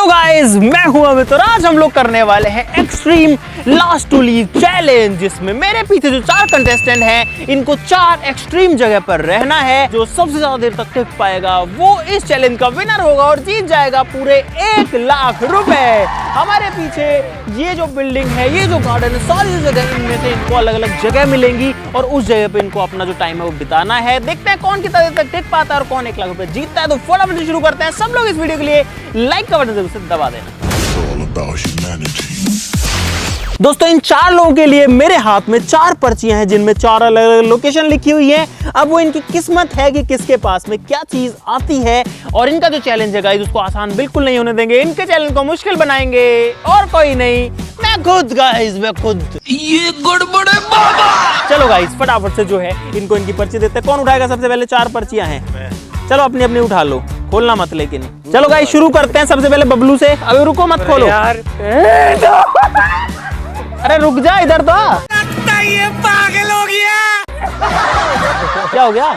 Hello guys, मैं हूं अमित और आज हम लोग करने वाले हैं extreme last to leave challenge, जिसमें मेरे पीछे जो 4 कंटेस्टेंट हैं इनको 4 एक्सट्रीम जगह पर रहना है। जो सबसे ज्यादा देर तक टिक पाएगा वो इस चैलेंज का विनर होगा और जीत जाएगा पूरे 1 लाख रुपए। हमारे पीछे ये जो बिल्डिंग है, ये जो गार्डन है, सारी जगह इनमें से इनको अलग अलग जगह मिलेंगी और उस जगह पे इनको अपना जो टाइम है वो बिताना है। देखते हैं कौन कितना देर तक टिक पाता है और कौन 1 लाख रुपए जीतता है। तो फटाफट शुरू करते हैं। सब लोग इस वीडियो के लिए लाइक का बटन जरूर दबा देना। दोस्तों, इन 4 लोगों के लिए मेरे हाथ में 4 पर्चियां हैं जिनमें 4 अलग अलग लोकेशन लिखी हुई है। अब वो इनकी किस्मत है कि किसके पास में क्या चीज आती है। और इनका जो चैलेंज है गाइस, उसको आसान बिल्कुल नहीं होने देंगे। इनके चैलेंज को मुश्किल बनाएंगे और कोई नहीं, मैं खुद गाइस, मैं खुद। ये गड़बड़ है बाबा। चलो गाइस, फटाफट से जो है इनको इनकी पर्ची देते हैं। कौन उठाएगा सबसे पहले? 4 पर्चियां हैं, चलो अपनी अपनी उठा लो, खोलना मत लेकिन। चलो गाइस शुरू करते हैं सबसे पहले बबलू से। अबे रुको मत खोलो यार। अरे रुक जा, इधर तो ये पागल हो गया। क्या हो गया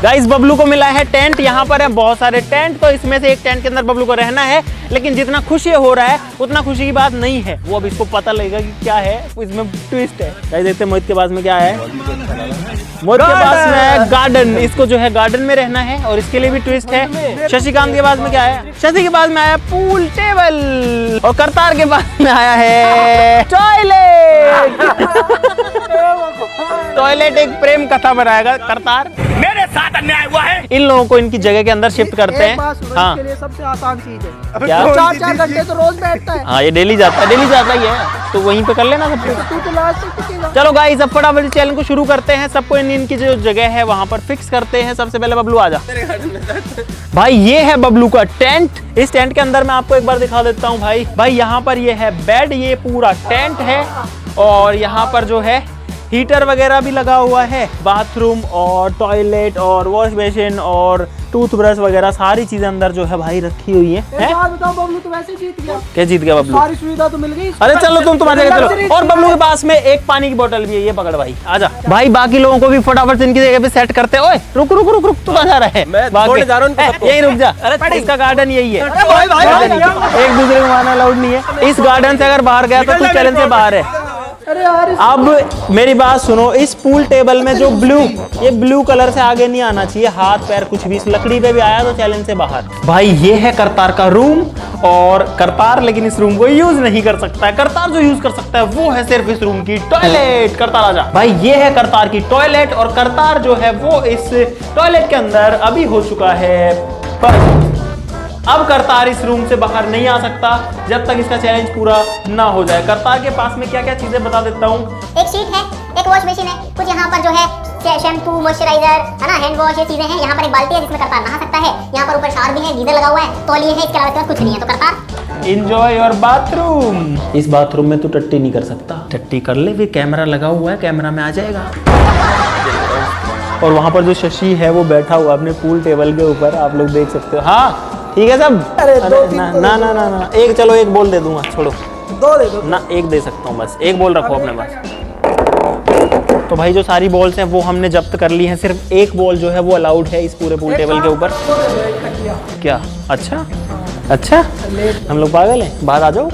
गाइस? बबलू को मिला है टेंट। यहाँ पर है बहुत सारे टेंट, तो इसमें से एक टेंट के अंदर बबलू को रहना है। लेकिन जितना खुशी हो रहा है उतना खुशी की बात नहीं है। वो अब इसको पता लगेगा कि क्या है, इसमें ट्विस्ट है। गाइस देखते हैं मोहित के पास में क्या है। मोहित के पास में है गार्डन। इसको जो है गार्डन में रहना है और इसके लिए भी ट्विस्ट है। शशिकांत के पास में क्या है? शशि के पास में आया पूल टेबल और करतार के पास में आया है टॉयलेट। टॉयलेट एक प्रेम कथा बनाएगा करतार। मेरे साथ अन्याय हुआ है। इन लोगों को इनकी जगह के अंदर शिफ्ट करते हैं। हाँ, के लिए सबसे आसान चीज है। क्या? 4 घंटे तो रोज बैठता है। हाँ, ये डेली जाता ही है, तो वहीं पे कर लेना सब कुछ। तू तो लास्ट तक टिकेगा। चलो गाइस, अब फटाफट चैलेंज को शुरू करते हैं। सबको इनकी जो जगह है वहां पर फिक्स करते हैं। सबसे पहले बबलू आजा। भाई ये है बबलू का टेंट। इस टेंट के अंदर मैं आपको एक बार दिखा देता हूँ। भाई यहाँ पर ये है बेड, ये पूरा टेंट है और यहाँ पर जो है हीटर वगैरह भी लगा हुआ है। बाथरूम और टॉयलेट और वॉश बेसिन और टूथब्रश वगैरह सारी चीजें अंदर जो है भाई रखी हुई है। बताओ बबलू तो वैसे जीत गया। क्या जीत गया बबलू? सारी सुविधा तो मिल गई। अरे चलो तुम्हारे जगह चलो। और बबलू के पास में एक पानी की बोतल भी है, ये पकड़ भाई, आजा। भाई बाकी लोगों को भी फटाफट से इनकी जगह पे सेट करते हैं। ओए रुक रुक रुक रुक, तू कहां जा रहा है? यही रुक जा। अरे इसका गार्डन यही है। एक दूसरे को मारना अलाउड नहीं है। इस गार्डन से अगर बाहर गया तो तू चैलेंज से बाहर है। अरे यार, अब मेरी बात सुनो, इस पूल टेबल में जो ये ब्लू कलर से आगे नहीं आना चाहिए। हाथ पैर कुछ भी इस लकड़ी पे भी आया तो चैलेंज से बाहर। भाई ये है करतार का रूम और करतार लेकिन इस रूम को यूज नहीं कर सकता है। करतार जो यूज कर सकता है वो है सिर्फ इस रूम की टॉयलेट। करतार आजा। भाई ये है करतार की टॉयलेट और करतार जो है वो इस टॉयलेट के अंदर अभी हो चुका है। पर अब करतार इस रूम से बाहर नहीं आ सकता जब तक इसका चैलेंज पूरा ना हो जाए। करतार के पास में क्या क्या चीजें बता देता हूँ। एक शीट है, एक वॉश मशीन है, कुछ यहाँ पर जो है शैम्पू, मॉइस्चराइजर है ना, हैंड वॉश, ये चीजें हैं। यहाँ पर एक बाल्टी है जिसमें करतार नहा सकता है। यहाँ पर ऊपर शावर भी है, गीजर लगा हुआ है, तौलिए है, इसके अलावा कुछ नहीं है। तो करतार एंजॉय योर बाथरूम। इस बाथरूम में तू टट्टी नहीं कर सकता। टट्टी कर ले, फिर कैमरा लगा हुआ है, कैमरा में आ जाएगा। और वहां पर जो शशि है वो बैठा हुआ अपने पूल टेबल के ऊपर, आप लोग देख सकते हो। हाँ ठीक है सब। अरे ना एक, चलो एक बॉल दे दूंगा, छोड़ो 2 दे दो ना, एक दे सकता हूँ बस। एक बॉल रखो अपने पास। तो भाई जो सारी बॉल्स हैं वो हमने जब्त कर ली हैं। सिर्फ एक बॉल जो है वो अलाउड है इस पूरे पूल टेबल के ऊपर। क्या? अच्छा हम लोग पागल हैं। बाहर आ जाओ,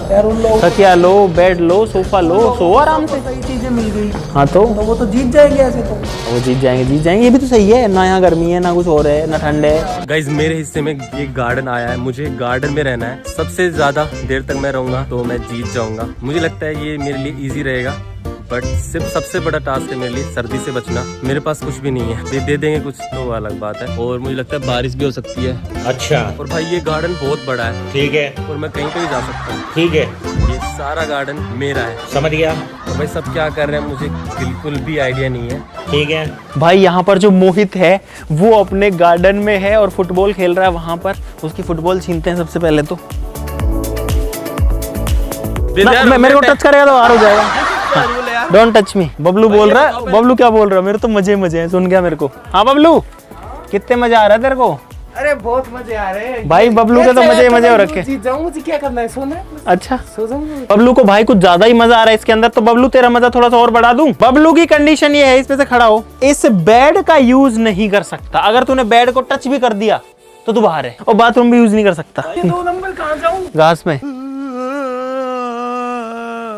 तकिया लो, बेड लो, सोफा लो, सो आराम से। सही चीजें मिल गई। हाँ तो वो तो जीत जाएंगे ऐसे तो। वो जीत जाएंगे। ये भी तो सही है ना, यहाँ गर्मी है ना कुछ और है ना ठंड है। गाइज मेरे हिस्से में ये गार्डन आया है, मुझे गार्डन में रहना है। सबसे ज्यादा देर तक मैं रहूंगा तो मैं जीत जाऊंगा। मुझे लगता है ये मेरे लिए इजी रहेगा। बट सिर्फ सबसे बड़ा टास्क है मेरे लिए सर्दी से बचना। मेरे पास कुछ भी नहीं है, दे देंगे कुछ तो अलग बात है। और मुझे लगता है बारिश भी हो सकती है। अच्छा। और भाई ये गार्डन बहुत बड़ा है। ठीक है। और मैं कहीं पे भी जा सकता हूँ। ठीक है। ये सारा गार्डन मेरा है। समझ गया। और भाई सब क्या कर रहे हैं मुझे बिल्कुल भी आइडिया नहीं है। ठीक है भाई, यहाँ पर जो मोहित है वो अपने गार्डन में है और फुटबॉल खेल रहा है वहां पर। उसकी फुटबॉल छीनते हैं सबसे पहले तो। मेरे को टच करेगा तो बाहर हो जाएगा। Don't touch me. बबलू बोल रहा है। बबलू क्या बोल रहा है? मेरे तो मजे हैं, सुन गया मेरे को। हाँ बबलू, कितने मजा आ रहा है तेरे को? अरे बहुत मजे आ रहे हैं भाई। बबलू के तो मजे हो रखे। जीत जाऊं, मुझे क्या करना है? सोना है। अच्छा, सो जाऊं। बबलू को भाई कुछ ज्यादा ही मजा आ रहा है इसके अंदर। तो बबलू तेरा मजा थोड़ा सा और बढ़ा दूं। बबलू की कंडीशन ये है, इस पे से खड़ा हो। इस बेड का यूज नहीं कर सकता। अगर तूने बेड को टच भी कर दिया तो तो तू बाहर है और बाथरूम भी यूज नहीं कर सकता। ये 2 नंबर कहाँ जाऊँ? घास में।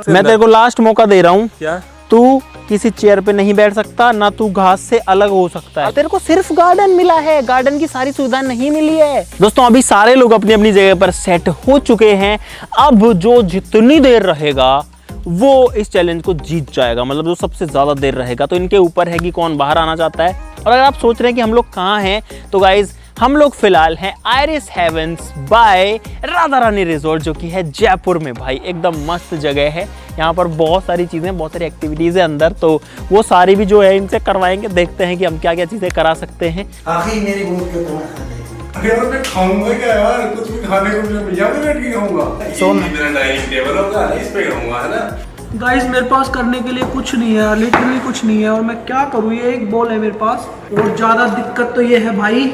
मैं तेरे को लास्ट मौका दे रहा हूँ, क्या? तू किसी चेयर पे नहीं बैठ सकता, ना तू घास से अलग हो सकता है। तेरे को सिर्फ गार्डन मिला है, गार्डन की सारी सुविधा नहीं मिली है। दोस्तों अभी सारे लोग अपनी अपनी जगह पर सेट हो चुके हैं। अब जो जितनी देर रहेगा वो इस चैलेंज को जीत जाएगा, मतलब जो सबसे ज्यादा देर रहेगा। तो इनके ऊपर है कि कौन बाहर आना चाहता है। और अगर आप सोच रहे हैं कि हम लोग कहाँ हैं, तो गाइज हम लोग फिलहाल हैं iris heavens bye Radha Rani resort, जो कि है जयपुर में। भाई एकदम मस्त जगह है, यहाँ पर बहुत सारी चीज़ें, बहुत सारी एक्टिविटीज़ है अंदर, तो वो सारी भी जो है इनसे करवाएंगे। देखते हैं कि हम क्या क्या चीज़ें करा सकते हैं। आखिर मेरी भूख क्यों तुम्हें अरे यार मैं खाऊंगा क्या यार, कुछ भी खाने को मिले यहाँ पे बैठ के खाऊंगा। सोना। मेरा डाइनिंग टेबल होगा ना, इस पे खाऊंगा, है ना। गाइस मेरे पास करने के लिए कुछ नहीं है, लिटरली कुछ नहीं है, और मैं क्या करूँ? ये एक बॉल है मेरे पास, और ज़्यादा दिक्कत तो ये है भाई,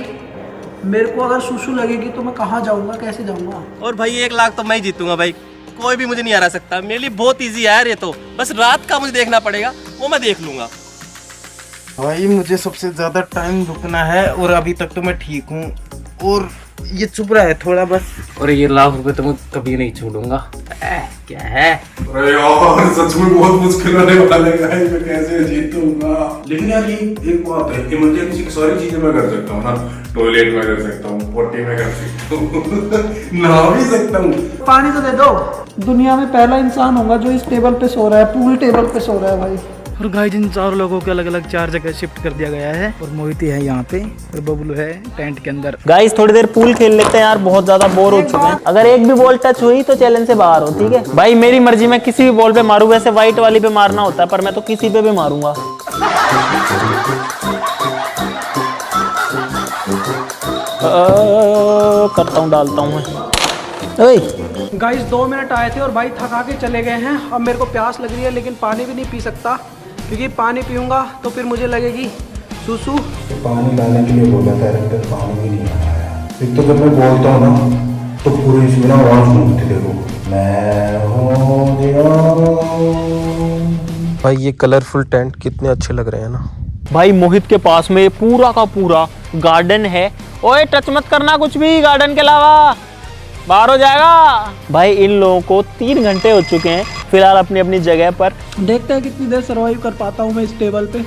मेरे को अगर सुसु लगेगी तो मैं कहाँ जाऊँगा, कैसे जाऊँगा? और भाई 1 लाख तो मैं ही जीतूंगा भाई, कोई भी मुझे नहीं हरा सकता। मेरे लिए बहुत इजी है यार ये तो, बस रात का मुझे देखना पड़ेगा, वो मैं देख लूंगा। भाई मुझे सबसे ज्यादा टाइम रुकना है, और अभी तक तो मैं ठीक हूँ, और ये चुप रहा है थोड़ा बस। और ये 1 लाख रुपए तो मैं कभी नहीं छोड़ूंगा। क्या है? अरे यार सच में बहुत मुश्किल होने वाला है गाइस, मैं कैसे जीतूंगा। लेकिन यार ये एक बात है, इमरजेंसी की सारी चीजें मैं कर सकता हूँ ना, टॉयलेट में कर सकता हूँ, पोटी में कर सकता हूँ, नहा भी सकता हूँ। पानी तो दे दो। दुनिया में पहला इंसान होगा जो इस टेबल पे सो रहा है, पूल टेबल पे सो रहा है भाई। और गाइस इन 4 लोगों को अलग अलग 4 जगह शिफ्ट कर दिया गया है, और मोहित है यहाँ पे, और बबलू है टेंट के अंदर। गाइस थोड़ी देर पूल खेल लेते हैं यार, बहुत ज्यादा बोर हो चुके हैं। अगर एक भी बॉल टच हुई तो चैलेंज से बाहर हो, ठीक है भाई? मेरी मर्जी, मैं किसी भी बॉल पे मारूं। वैसे व्हाइट वाली पे मारना होता है, पर मैं तो किसी पे भी मारूंगा। करता हूँ, डालता हूँ मैं। गाइस 2 मिनट आए थे और भाई थका के चले गए हैं। अब मेरे को प्यास लग रही है, लेकिन पानी भी नहीं पी सकता, क्योंकि पानी पीऊंगा तो फिर मुझे लगेगी सुसु। पानी लाने के लिए बोला था, रंग पानी भी नहीं आया। एक तो जब मैं बोलता हूँ ना तो पूरे इसमें ना आवाज घूमती, देखो मैं हो गया। भाई ये कलरफुल टेंट कितने अच्छे लग रहे हैं ना। भाई मोहित के पास में पूरा का पूरा गार्डन है। ओए टच मत करना कुछ भी गार्डन के अलावा, बाहर हो जाएगा। भाई इन लोगों को 3 घंटे हो चुके हैं फिलहाल अपनी अपनी जगह पर। देखते हैं कितनी देर सर्वाइव कर पाता हूँ मैं इस टेबल पे।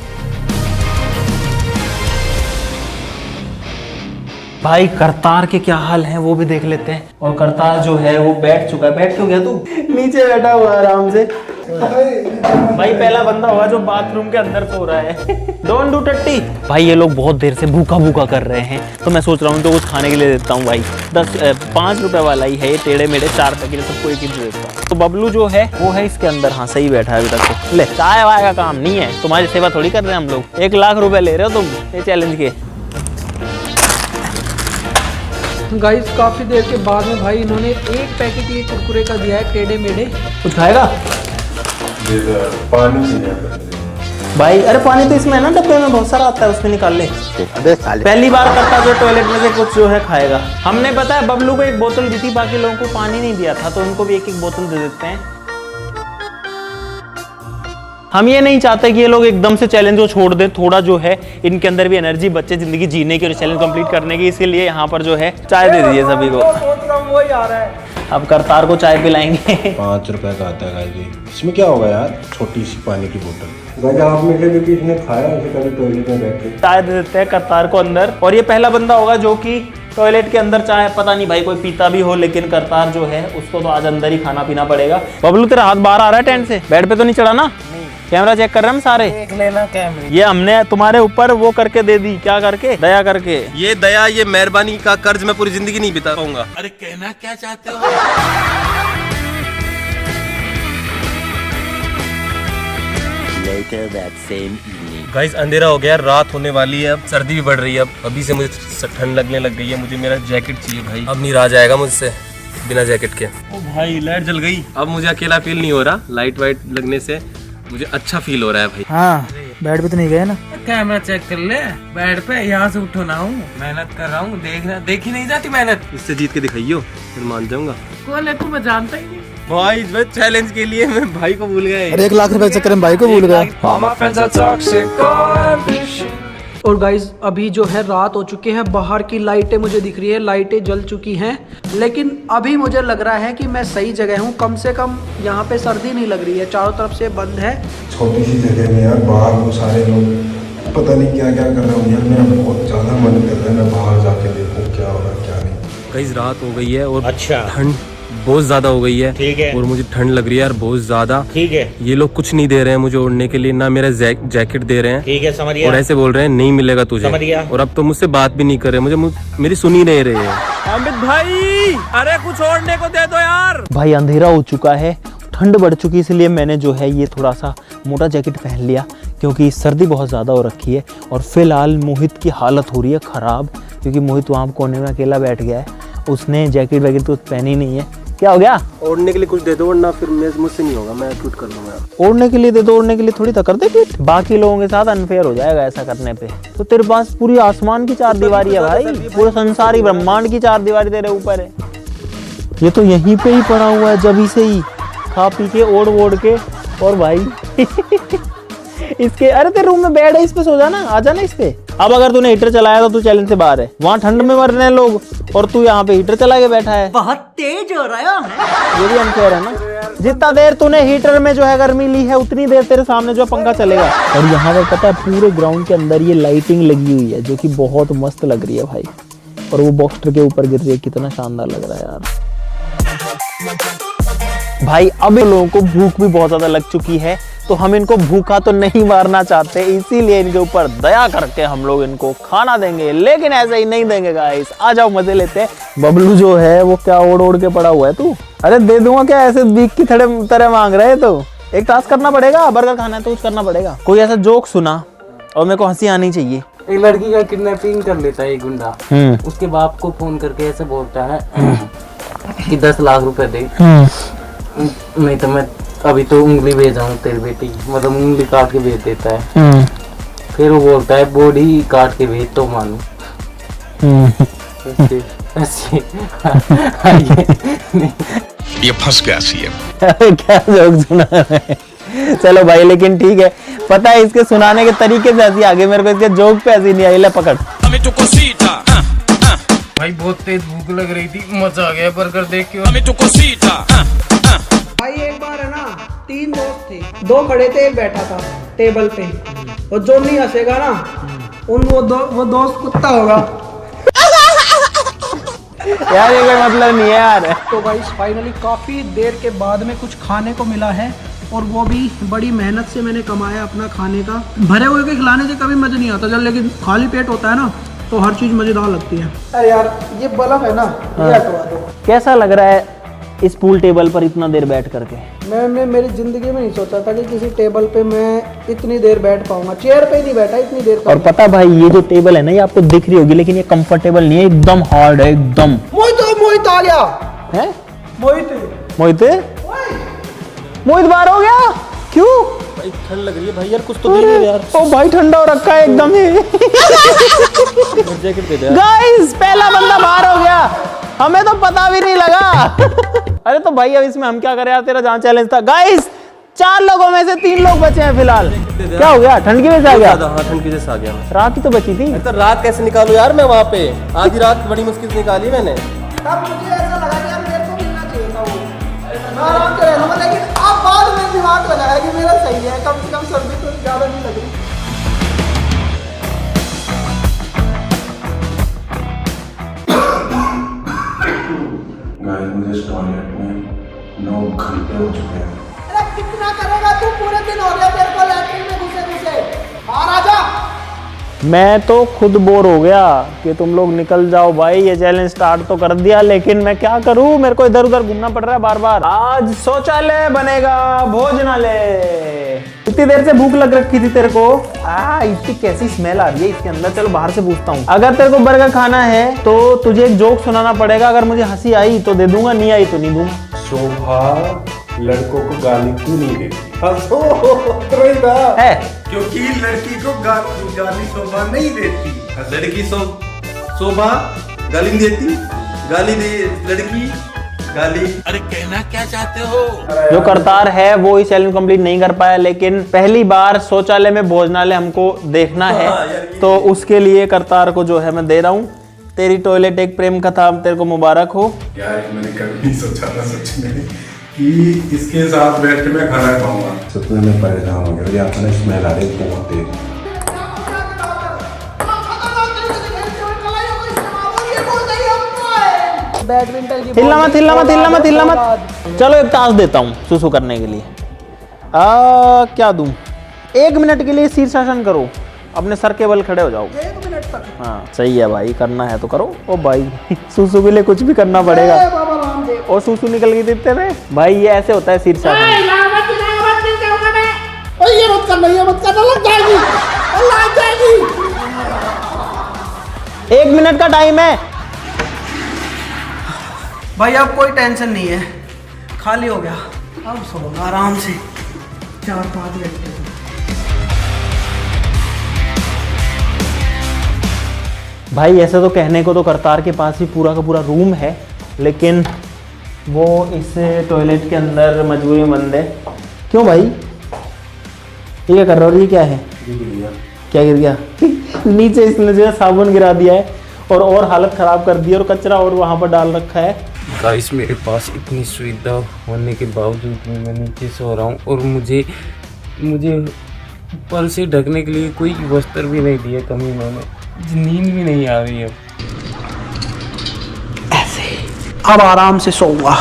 भाई करतार के क्या हाल है वो भी देख लेते हैं। और करतार जो है वो बैठ चुका है। बैठ क्यों गया तू? नीचे बैठा हुआ आराम से। भाई पहला बंदा होगा जो बाथरूम के अंदर सो रहा है। डोंट डू टट्टी। भाई ये लोग बहुत देर से भूखा भूखा कर रहे हैं, तो मैं सोच रहा हूँ तो कुछ खाने के लिए देता हूँ। भाई 5 रुपए वाला ही है ये, टेढ़े मेढ़े 4 पैकेट सबको एक ही दे देता हूँ। तो बबलू जो है वो है इसके अंदर। हाँ सही बैठा है अभी तक तो। ले चाय वाय का काम नहीं है, तुम्हारी सेवा थोड़ी कर रहे हैं हम लोग। 1 लाख रुपए ले रहे हो तुम ये चैलेंज के। गाइस काफी देर के बाद में भाई इन्होंने 1 पैकेट ये कुरकुरे का दिया है, टेढ़े मेढ़े। कुछ खाएगा? पानी से भाई अरे पानी तो इसमें है ना, डब्बे में बहुत सारा आता है, उसमें निकाल ले। अबे साले पहली बार करता जो टॉयलेट में से कुछ जो है खाएगा। हमने पता है बबलू को 1 बोतल दी थी, बाकी लोगों को पानी नहीं दिया था, तो उनको भी 1-1 बोतल दे देते हैं। हम ये नहीं चाहते कि ये लोग एकदम से चैलेंज को छोड़ दें, थोड़ा जो है इनके अंदर भी एनर्जी बचे जिंदगी जीने की और चैलेंज कंप्लीट करने की। इसीलिए यहाँ पर जो है चाय दे दीजिए सभी को। वही आ रहा है। अब करतार को चाय पिलाएंगे। 5 रुपए का आता है जी, इसमें क्या होगा यार, छोटी सी पानी की बोतल। गाइस आप में से जो कि इसने खाया ऐसे कभी टॉयलेट में बैठ के चाय दे देते हैं करतार को अंदर। और ये पहला बंदा होगा जो कि टॉयलेट के अंदर चाय, पता नहीं भाई कोई पीता भी हो, लेकिन करतार जो है उसको तो आज अंदर ही खाना पीना पड़ेगा। बबलू तेरा हाथ बाहर आ रहा है टेंट से, बेड पे तो नहीं चढ़ा ना? कैमरा चेक कर रहे हैं हम सारे। देख लेना कैमरे। ये हमने तुम्हारे ऊपर वो करके दे दी, क्या करके? दया करके। ये दया, ये मेहरबानी का कर्ज मैं पूरी जिंदगी नहीं बिता पाऊंगा। अरे कहना क्या चाहते हो? गाइस अंधेरा हो गया, रात होने वाली है, अब सर्दी भी बढ़ रही है। अब अभी से मुझे ठंड लगने लग गई है। मुझे मेरा जैकेट चाहिए भाई, अब नहीं रहा जाएगा मुझसे बिना जैकेट के। ओ भाई लाइट जल गई, अब मुझे अकेला फील नहीं हो रहा। लाइट वाइट लगने से मुझे अच्छा फील हो रहा है भाई। हाँ बेड पे तो नहीं गए ना? कैमरा चेक कर ले, बेड पे यहाँ से उठो ना हूँ, मेहनत कर रहा हूँ, देखना देखी नहीं जाती मेहनत। इससे जीत के दिखाइयो, फिर मान जाऊंगा। कौन है तू? मैं जानता ही नहीं। भाई मैं चैलेंज के लिए मैं भाई को भूल गया। 1 लाख रुपए चक्कर में भाई को भूल गया। और गाइज अभी जो है रात हो चुकी है, बाहर की लाइटें मुझे दिख रही है, लाइटें जल चुकी हैं, लेकिन अभी मुझे लग रहा है कि मैं सही जगह हूँ। कम से कम यहाँ पे सर्दी नहीं लग रही है, चारों तरफ से बंद है। छोटी सी जगह में यार, बाहर वो सारे लोग पता नहीं क्या क्या कर रहे होंगे यार। मेरा बहुत ज्यादा मन कर रहा है मैं बाहर जाके देखूं क्या हो रहा है क्या नहीं। कई रात हो गई है और अच्छा ठंड बहुत ज्यादा हो गई है। ठीक है। और मुझे ठंड लग रही है यार बहुत ज्यादा। ठीक है। ये लोग कुछ नहीं दे रहे हैं मुझे ओढ़ने के लिए, ना मेरा जैकेट दे रहे हैं। ठीक है, समझ गया। और ऐसे बोल रहे हैं नहीं मिलेगा तुझे। समझ गया। और अब तो मुझसे बात भी नहीं कर रहे, मेरी सुन ही नहीं रहे हैं। अमित भाई, अरे कुछ ओढ़ने को दे दो यार। भाई अंधेरा हो चुका है, ठंड बढ़ चुकी, इसलिए मैंने जो है ये थोड़ा सा मोटा जैकेट पहन लिया, क्योंकि सर्दी बहुत ज़्यादा हो रखी है। और फिलहाल मोहित की हालत हो रही है ख़राब, क्योंकि मोहित वहाँ कोने में अकेला बैठ गया है, उसने जैकेट वैकेट तो पहनी नहीं है। क्या हो गया? ओढ़ने के लिए कुछ दे दो वरना फिर मुझसे नहीं होगा, मैं ट्वीट कर लूंगा। ओढ़ने के लिए दे दो, ओढ़ने के लिए थोड़ी तो कर दे ट्वीट, बाकी लोगों के साथ अनफेयर हो जाएगा ऐसा करने पे। तो तेरे पास पूरी आसमान की चार दीवारी है भाई, पूरे संसारी ब्रह्मांड की चार दीवारी तेरे ऊपर है। ये तो यहीं पे ही पड़ा हुआ है जब से ही खा पी के ओढ़ ओढ़ के। और भाई इसके, अरे तेरे रूम में बेड है, इस पे सो जाना, आ जाना इस पे। अब अगर तूने हीटर चलाया तो तू चैलेंज से बाहर है, वहाँ ठंड में मर रहे हैं लोग और तू यहाँ पे हीटर चला के बैठा है। बहुत तेज हो रहा है, ये भी अनफेयर है ना। जितना देर तूने हीटर में जो है गर्मी ली है, उतनी देर तेरे सामने जो पंखा चलेगा। और यहाँ पर पता है पूरे ग्राउंड के अंदर ये लाइटिंग लगी हुई है, जो कि बहुत मस्त लग रही है भाई। और वो बॉक्सर के ऊपर गिर रही है, कितना शानदार लग रहा है यार भाई। अब इन लोगों को भूख भी बहुत ज्यादा लग चुकी है, तो हम इनको भूखा तो नहीं मारना चाहते, इसीलिए इनके ऊपर दया करके हम लोग इनको खाना देंगे, लेकिन ऐसे ही नहीं देंगे गाइस। आ जाओ मजे लेते हैं। बबलू जो है वो क्या ओढ़ ओढ़ के पड़ा हुआ है तू? अरे दे दूंगा क्या, ऐसे बीक की तरह मांग रहे है? तो एक टास्क करना पड़ेगा, बर्गर खाना है तो कुछ करना पड़ेगा। कोई ऐसा जोक सुना और मेरे को हंसी आनी चाहिए। एक लड़की का किडनैपिंग कर लेता है एक गुंडा, उसके बाप को फोन करके ऐसे बोलता है कि 10 लाख रुपए दे, नहीं तो मैं अभी तो उंगली भेजाऊं तेरी बेटी, मतलब उंगली काट के भेज देता है। फिर वो बोलता है बॉडी काट के भेज तो मानू। ये फंस गया सी क्या जोक सुना है? चलो भाई, लेकिन ठीक है, पता है इसके सुनाने के तरीके से हंसी आ गई मेरे को, इसके जोक पे हंसी नहीं आई। ले पकड़। भाई बहुत तेज भूख लग रही थी, मजा आ गया बर्गर देख के। भाई एक बार है ना, 3 दोस्त थे, 2 खड़े थे, एक बैठा था टेबल पे, और जो नहीं हंसेगा ना वो दोस्त कुत्ता होगा। यार ये कोई मतलब नहीं है यार। तो भाई फाइनली काफी देर के बाद में कुछ खाने को मिला है, और वो भी बड़ी मेहनत से मैंने कमाया अपना खाने का। भरे हुए के खिलाने से कभी मजा नहीं आता जब, लेकिन खाली पेट होता है ना तो हर चीज मजेदार लगती है। अरे यार ये बल्ब है ना, ये हटवा दो। कैसा लग रहा है इस पूल टेबल पर इतना देर बैठ करके? मैं मेरी जिंदगी में नहीं सोचा था कि किसी टेबल पे मैं इतनी देर बैठ पाऊंगा। चेयर पे ही नहीं बैठा इतनी देर। और पता भाई, ये जो टेबल है ना, ये आपको दिख रही होगी, लेकिन ये कंफर्टेबल नहीं है, एकदम हार्ड है एकदम। मोहित आ गया है? मोहित मोहित बाहर हो गया क्यों? भाई ठंड लग रही है भाई यार, कुछ तो दे दे यार। ओ भाई ठंडा हो रखा है एकदम ही। जैकेट दे दे यार। गाइस पहला बंदा बाहर हो गया, हमें तो पता भी नहीं लगा। अरे तो भाई अब इसमें हम क्या करें यार, तेरा जहाँ चैलेंज था। गाइस 4 लोगों में से 3 लोग बचे हैं फिलहाल। क्या हो गया? ठंड की वजह से आ गया? हाँ ठंड की वजह से आ गया। रात ही तो बची थी। तो रात कैसे निकालू यार मैं वहाँ पे? आधी रात बड़ी मुश्किल से निकाली मैंने। तब मुझे ऐसा लगा कि यार मेरे को मिलना चाहिए था वो, मैं आराम से रहना, लेकिन अब बाद में दिमाग लगाया कि मेरा सही है, कम से कम सर्दी तो ज़्यादा नहीं लग रही। गाइस मुझे इस टॉयलेट में 9 घंटे हो चुके हैं। अरे कितना करेगा तू? पूरे दिन हो गया तेरे को लैट्रिन में घुसे, बाहर आ जा। मैं तो खुद बोर हो गया कि तुम लोग निकल जाओ भाई। ये चैलेंज स्टार्ट तो कर दिया, लेकिन मैं क्या करूं, मेरे को इधर उधर घूमना पड़ रहा है बार बार। आज शौचालय बनेगा भोजनालय। इतनी देर से भूख लग रखी थी तेरे को। इतनी कैसी स्मेल आ रही है इसके अंदर। चलो बाहर से पूछता हूँ। अगर तेरे को बर्गर खाना है तो तुझे एक जोक सुनाना पड़ेगा। अगर मुझे हंसी आई तो दे दूंगा, नहीं आई तो नहीं दूंगा। शोभा लड़कों को गाली क्यों नहीं देती? है क्योंकि लड़की को गाली शोभा नहीं देती। लड़की शोभा गाली नहीं देती, गाली दे लड़की गाली। जो करतार है वो इस चैलेंज कंप्लीट नहीं कर पाया, लेकिन पहली बार शौचालय में भोजनालय हमको देखना है, तो उसके लिए करतार को जो है मैं दे रहा हूँ। तेरी टॉयलेट एक प्रेम कथा, तेरे को मुबारक हो। यार मैंने कभी नहीं सोचा था सच में कि इसके साथ बैठ के मैं खाना खाऊंगा। सच में मैं परेशान हो गया, यहाँ पर स्मेल आ रही है बहुत तेज। बैडमिंटन की हिलना मत, हिलना मत, हिलना मत, हिलना मत। चलो एक टास्क देता हूँ सुसु करने के लिए। क्या दूं? 1 मिनट के लिए शीर्षासन करो, अपने सर के बल खड़े हो जाओ। 1 मिनट तक? हाँ सही है भाई, करना है तो करो। ओ भाई सुसु के लिए कुछ भी करना पड़ेगा। बाबा रामदेव। और सुसु निकल गई देते में भाई, ये ऐसे होता है शीर्षासन। ये मत करना, ये मत करना, लग जाएगी, लग जाएगी। 1 मिनट का टाइम है भाई। अब कोई टेंशन नहीं है, खाली हो गया। अब सोना आराम से 4-5 घंटे। भाई ऐसे तो कहने को तो करतार के पास ही पूरा का पूरा रूम है, लेकिन वो इस टॉयलेट के अंदर मजबूरी में बंद है। क्यों भाई, ये क्या कर रहा हो? ये क्या है? क्या गिर गया? नीचे इसने जो है साबुन गिरा दिया है और हालत खराब कर दी है, और कचरा और वहां पर डाल रखा है। गाइस मेरे पास इतनी सुविधा होने के बावजूद भी मैं नीचे सो रहा हूँ, और मुझे ऊपर से ढकने के लिए कोई वस्त्र भी नहीं दिया कमीनों ने। नींद भी नहीं आ रही है। ऐसे अब आराम से सोऊंगा।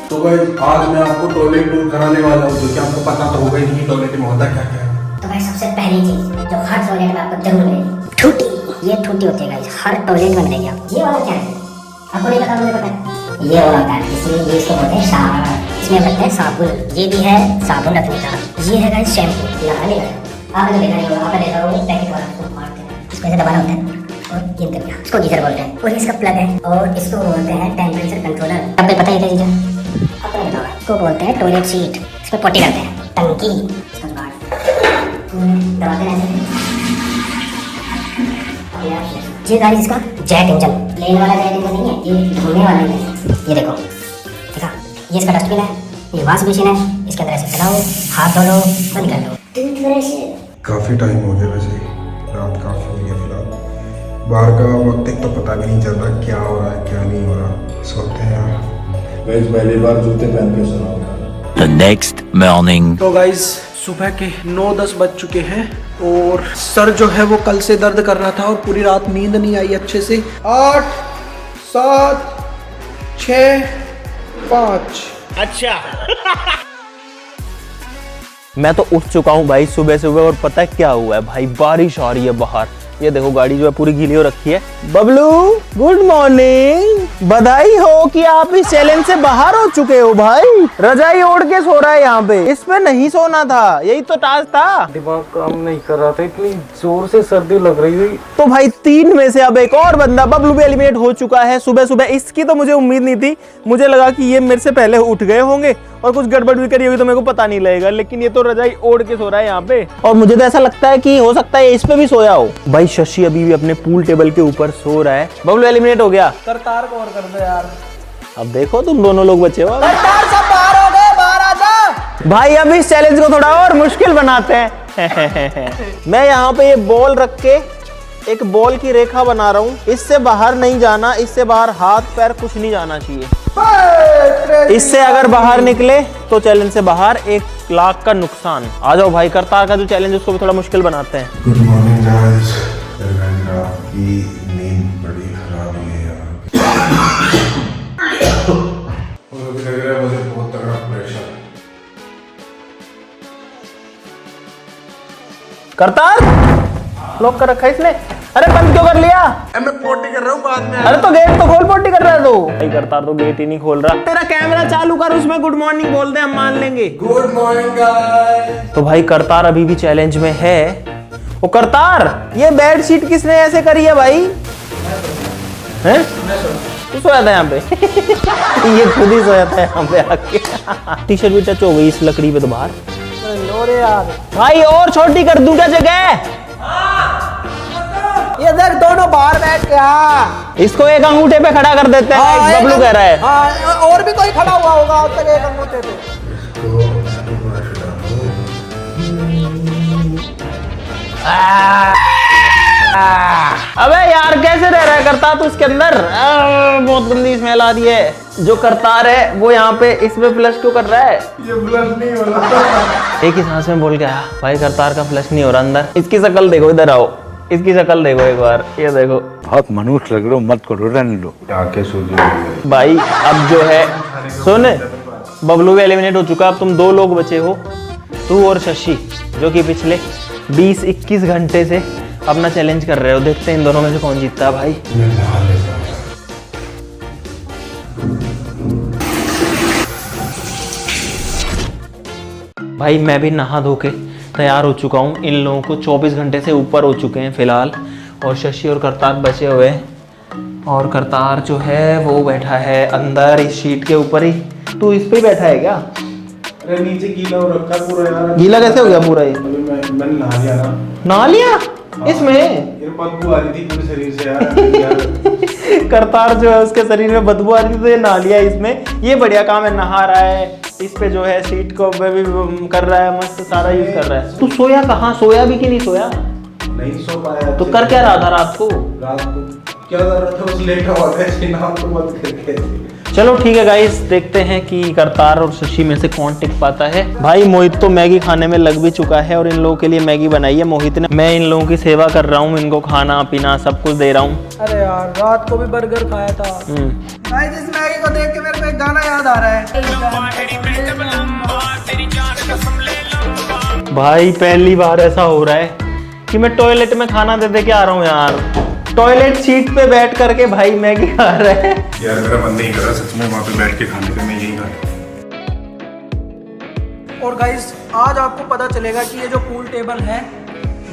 तो भाई आज मैं आपको टॉयलेट टूर कराने वाला हूँ, जो कि आपको पता तो होगा ही नहीं टॉयलेट में होता क्या क्या है। तो भाई सबसे पहली चीज जो हर टॉयलेट में आपको जरूर मिलेगी, ठूटी। ये ठूटी होती है गाइस, हर टॉयलेट में मिलेगी आपको। ये वाला क्या है? आपको नहीं पता, मुझे पता है। ये वाला है, इसलिए ये इसको बोलते हैं साबुन। इसमें रखते हैं साबुन। ये भी है साबुन रखने का। ये है गाइस शैम्पू, लगाने का। आपने देखा नहीं होगा, आपने देखा होगा पैकेट वाला इसको मारते हैं, इसको ऐसे दबाना होता है और ये करना, इसको गीजर बोलते हैं। और इसका प्लग है, और इसको बोलते हैं टेम्परेचर कंट्रोलर। आपको पता है क्या चीज़? आपको नहीं पता? इसको बोलते हैं टॉयलेट सीट। इसमें पोटी करते हैं, टंकी। इसका दबाते हैं। ये गाइस इसका जेट इंजन, प्लेन वाला जेट इंजन नहीं है, ये घूमने वाला है। ये देखो, देखा? ये इसका डस्टबिन है, ये वॉश मशीन है। इसके अंदर ऐसे चलाओ, हाथ धो लो, बंद कर लो। काफी टाइम हो गया वैसे, रात काफी हो गया फिलहाल। बाहर का वक्त एक तो पता भी नहीं चल रहा क्या हो रहा है क्या नहीं हो रहा। सोते हैं यार। गाइस पहली बार जूते पहन के सोना होगा। The next morning. तो गाइस सुबह के 9-10 बज चुके हैं, और सर जो है वो कल से दर्द कर रहा था, और पूरी रात नींद नहीं आई अच्छे से। 8, 7, 6, 5। अच्छा मैं तो उठ चुका हूँ भाई सुबह सुबह, और पता है क्या हुआ है भाई? बारिश आ रही है बाहर। ये देखो गाड़ी जो है पूरी गीली हो रखी है। बबलू गुड मॉर्निंग, बधाई हो कि आप इस चैलेंज से बाहर हो चुके हो भाई। रजाई ओढ़ के सो रहा है यहाँ पे, इसमें नहीं सोना था, यही तो टास्क था। दिमाग काम नहीं कर रहा था, इतनी जोर से सर्दी लग रही थी। तो भाई 3 में से अब एक और बंदा बबलू भी एलिमिनेट हो चुका है सुबह सुबह। इसकी तो मुझे उम्मीद नहीं थी, मुझे लगा कि ये मेरे से पहले उठ गए होंगे और कुछ गड़बड़ भी करी होगी तो मेरे को पता नहीं लगेगा, लेकिन ये तो रजाई ओढ़ के सो रहा है यहाँ पे। और मुझे तो ऐसा लगता है कि हो सकता है इस पे भी सोया हो। भाई शशि अभी भी अपने पूल टेबल के ऊपर सो रहा है। बबलू एलिमिनेट हो गया। करतार को और कर दो यार। अब देखो तुम दोनों लोग बचे हो। करतार सब बाहर हो गए, बाहर आ जा। भाई अब इस चैलेंज को थोड़ा और मुश्किल बनाते हैं। मैं यहाँ पे ये बॉल रख के एक बॉल की रेखा बना रहा हूँ। इससे बाहर नहीं जाना, इससे बाहर हाथ पैर कुछ नहीं जाना चाहिए। इससे अगर बाहर निकले तो चैलेंज से बाहर 1 लाख का नुकसान। आ जाओ भाई, करतार का जो चैलेंज उसको भी थोड़ा मुश्किल बनाते हैं। Good morning guys. आपकी नींद बड़ी खराब हुई है यार। मुझे लग रहा है मुझे बहुत तगड़ा प्रेशर। करतार लॉक कर रखा है इसने। अरे बंद क्यों कर लिया? मैं पोटी कर रहा हूँ बाद में। अरे तो गेट तो खोल, पोटी कर रहा है तो। भाई करतार तो गेट ही नहीं खोल रहा। तेरा कैमरा चालू कर, उसमें गुड मॉर्निंग बोल दे, हम मान लेंगे। Good morning guys. तो भाई करतार अभी भी चैलेंज में है। ओ करतार, ये बेड शीट किसने ऐसे करी है भाई? हैं? तू सोया था यहाँ पे? ये खुद ही सोया था यहाँ पे आके। टी शर्ट भी टच हो गई इस लकड़ी पे तो बाहर। यार भाई और छोटी कर दूं क्या जगह? ये देख दोनों बाहर बैठ के। इसको एक अंगूठे पे खड़ा कर देते हैं, बबलू कह रहा है। हाँ, और भी कोई खड़ा हुआ होगा अब तक एक अंगूठे पे। अबे यार कैसे रह रहा है करतार तू इसके अंदर? बहुत गंदी स्मेल आ रही है। जो करतार है वो यहाँ पे इसमें फ्लश क्यों कर रहा है? ये फ्लश नहीं हो रहा। एक ही सांस में बोल के आया भाई करतार का फ्लश नहीं हो रहा अंदर। इसकी शक्ल देखो, इधर आओ, इसकी शक्ल देखो एक बार, ये देखो। बहुत मनुष्य लग रहे हो, मत करो, रहने लो। आंखें सूजी भाई अब जो है सुन, बबलू भी एलिमिनेट हो चुका। अब तुम दो लोग बचे हो, तू और शशि, जो कि पिछले 20-21 घंटे से अपना चैलेंज कर रहे हो। देखते हैं इन दोनों में से कौन जीतता है भाई। भाई मैं भी नहा धो के तैयार हो चुका हूँ। इन लोगों को 24 घंटे से ऊपर हो चुके हैं फिलहाल, और शशि और करतार बचे हुए हैं। और करतार जो है वो बैठा है अंदर इस शीट के ऊपर ही। तू इस पे ही बैठा है क्या? अरे नीचे गीला हो रखा पूरा यार। गीला कैसे हो गया पूरा ये? मैंने नहा लिया ना। नहा लिया इसमें? ये बदबू आ रही थी पूरे शरीर से यार। करतार जो है उसके शरीर में बदबू आ रही थी तो ये नहा लिया इसमें। ये बढ़िया काम है, नहा रहा है इस पे जो है सीट को भी कर रहा है, मस्त सारा यूज कर रहा है। तू सोया कहाँ? सोया भी कि नहीं सोया? नहीं सो पाया। तो कर क्या रहा था रात को? रात को क्या कर रहा था? बस लेटा हुआ था, नाम तो मत करके। चलो ठीक है गाइस, देखते हैं कि करतार और शशि में से कौन टिक पाता है। भाई मोहित तो मैगी खाने में लग भी चुका है और इन लोगों के लिए मैगी बनाई है मोहित ने। मैं इन लोगों की सेवा कर रहा हूँ, इनको खाना पीना सब कुछ दे रहा हूँ। अरे यार रात को भी बर्गर खाया था। भाई जिस मैगी को देख के मेरे को एक गाना याद आ रहा है। भाई पहली बार ऐसा हो रहा है कि मैं टॉयलेट में खाना दे के आ रहा हूँ यार। टॉयलेट सीट पे बैठ करके भाई मैगी खा रहे हैं यार। मेरा मन नहीं कर रहा सच में वहाँ पे बैठ के खाने का, मैं यही खा। और गाइस आज आपको पता चलेगा कि ये जो पूल टेबल है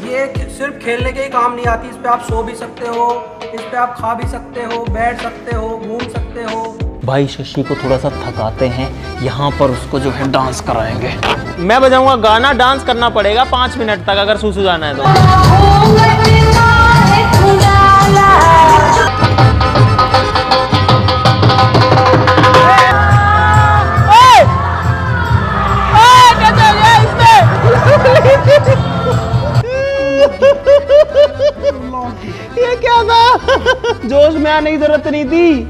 ये सिर्फ खेलने के ही काम नहीं आती। इस पे आप सो भी सकते हो, इस पे आप खा भी सकते हो, बैठ सकते हो, घूम सकते हो। भाई शशि को थोड़ा सा थकाते हैं, यहाँ पर उसको जो है डांस कराएंगे। मैं बजाऊंगा गाना, डांस करना पड़ेगा 5 मिनट तक अगर सूसू जाना है तो। ये क्या था? जोश में आने की जरूरत नहीं थी।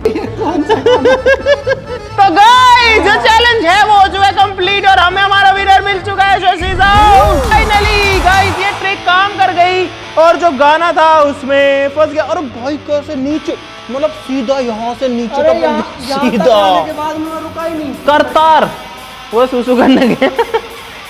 तो गाइस जो चैलेंज है वो हो चुका है कंप्लीट और हमें हमारा विनर मिल चुका है शशि साहब। फाइनली गाइस ये ट्रिक काम कर गई और जो गाना था उसमें फंस गया। और भाई कैसे नीचे, मतलब सीधा यहाँ से नीचे का सीधा के बाद मैं रुका ही नहीं। करतार वो सुसु करने गया।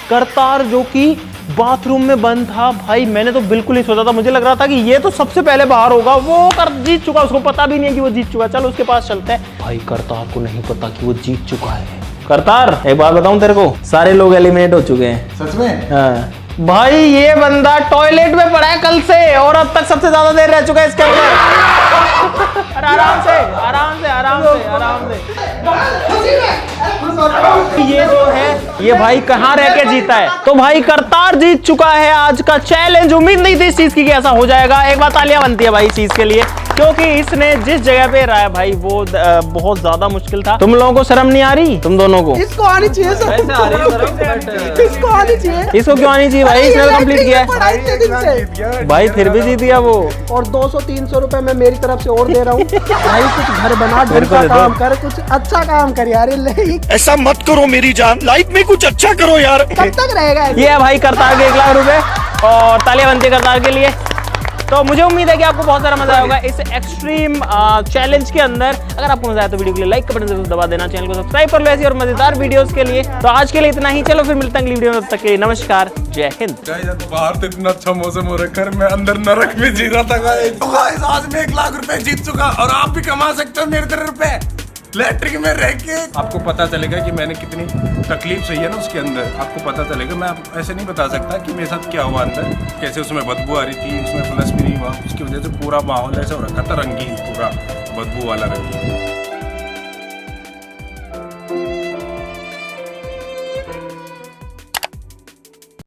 करतार जो कि बाथरूम में बंद था। भाई मैंने तो बिल्कुल ही सोचा था, मुझे लग रहा था कि ये तो सबसे पहले बाहर होगा। वो जीत चुका, उसको पता भी नहीं है कि वो जीत चुका। चलो उसके पास चलते हैं। भाई करतार को नहीं पता कि वो जीत चुका है। करतार एक बात बताऊं तेरे को, सारे लोग एलिमिनेट हो चुके हैं। सच में? हाँ भाई ये बंदा टॉयलेट में पड़ा है कल से और अब तक सबसे ज्यादा देर रह चुका है इसके अंदर। अरे आराम से आराम से आराम से आराम से। ये जो है ये भाई कहाँ रह के जीता है। तो भाई करतार जीत चुका है आज का चैलेंज। उम्मीद नहीं थी इस चीज की कि ऐसा हो जाएगा। एक बात तालियां बनती है भाई इस चीज के लिए, क्योंकि इसने जिस जगह पे रहा है भाई वो बहुत ज्यादा मुश्किल था। तुम लोगों को शर्म नहीं आ रही? तुम दोनों को इसको आनी चाहिए सर। इसको आनी चाहिए। इसको क्यों आनी चाहिए भाई? इसने कंप्लीट किया है भाई, फिर भी जीत गया वो। और 200-300 रुपए मैं मेरी तरफ से और दे रहा हूँ। भाई कुछ घर बना, ढंग का काम कर, कुछ अच्छा काम कर यार। ऐसा मत करो मेरी जान, लाइफ में कुछ अच्छा करो यार। कब तक रहेगा ये है भाई करतार के 1 लाख रुपए और तालियां बनती है करतार के लिए। तो मुझे उम्मीद है कि आपको बहुत सारा मजा आएगा इस एक्सट्रीम चैलेंज के अंदर। अगर आपको मजा आया तो वीडियो के लिए लाइक का बटन जरूर दबा देना, चैनल को सब्सक्राइब कर लो ऐसी और मजेदार वीडियोस के लिए। तो आज के लिए इतना ही, चलो फिर मिलते हैं अगली वीडियो में। तब तक के लिए नमस्कार, जय हिंद। बाहर तो इतना अच्छा मौसम हो रखा है, मैं अंदर नरक में जी रहा था गाइस। आज मैं 1 लाख रुपए जीत चुका और आप भी कमा सकते हो मेरे तरह रुपए लैट्रिन में रह के। आपको पता चलेगा कि मैंने कितनी तकलीफ सही है ना उसके अंदर, आपको पता चलेगा। मैं ऐसे नहीं बता सकता कि मेरे साथ क्या हुआ अंदर, कैसे उसमें बदबू आ रही थी, उसमें फ्लश भी नहीं हुआ, उसकी वजह से पूरा माहौल ऐसा हो रखा था रंगीन, पूरा बदबू वाला रंगीन।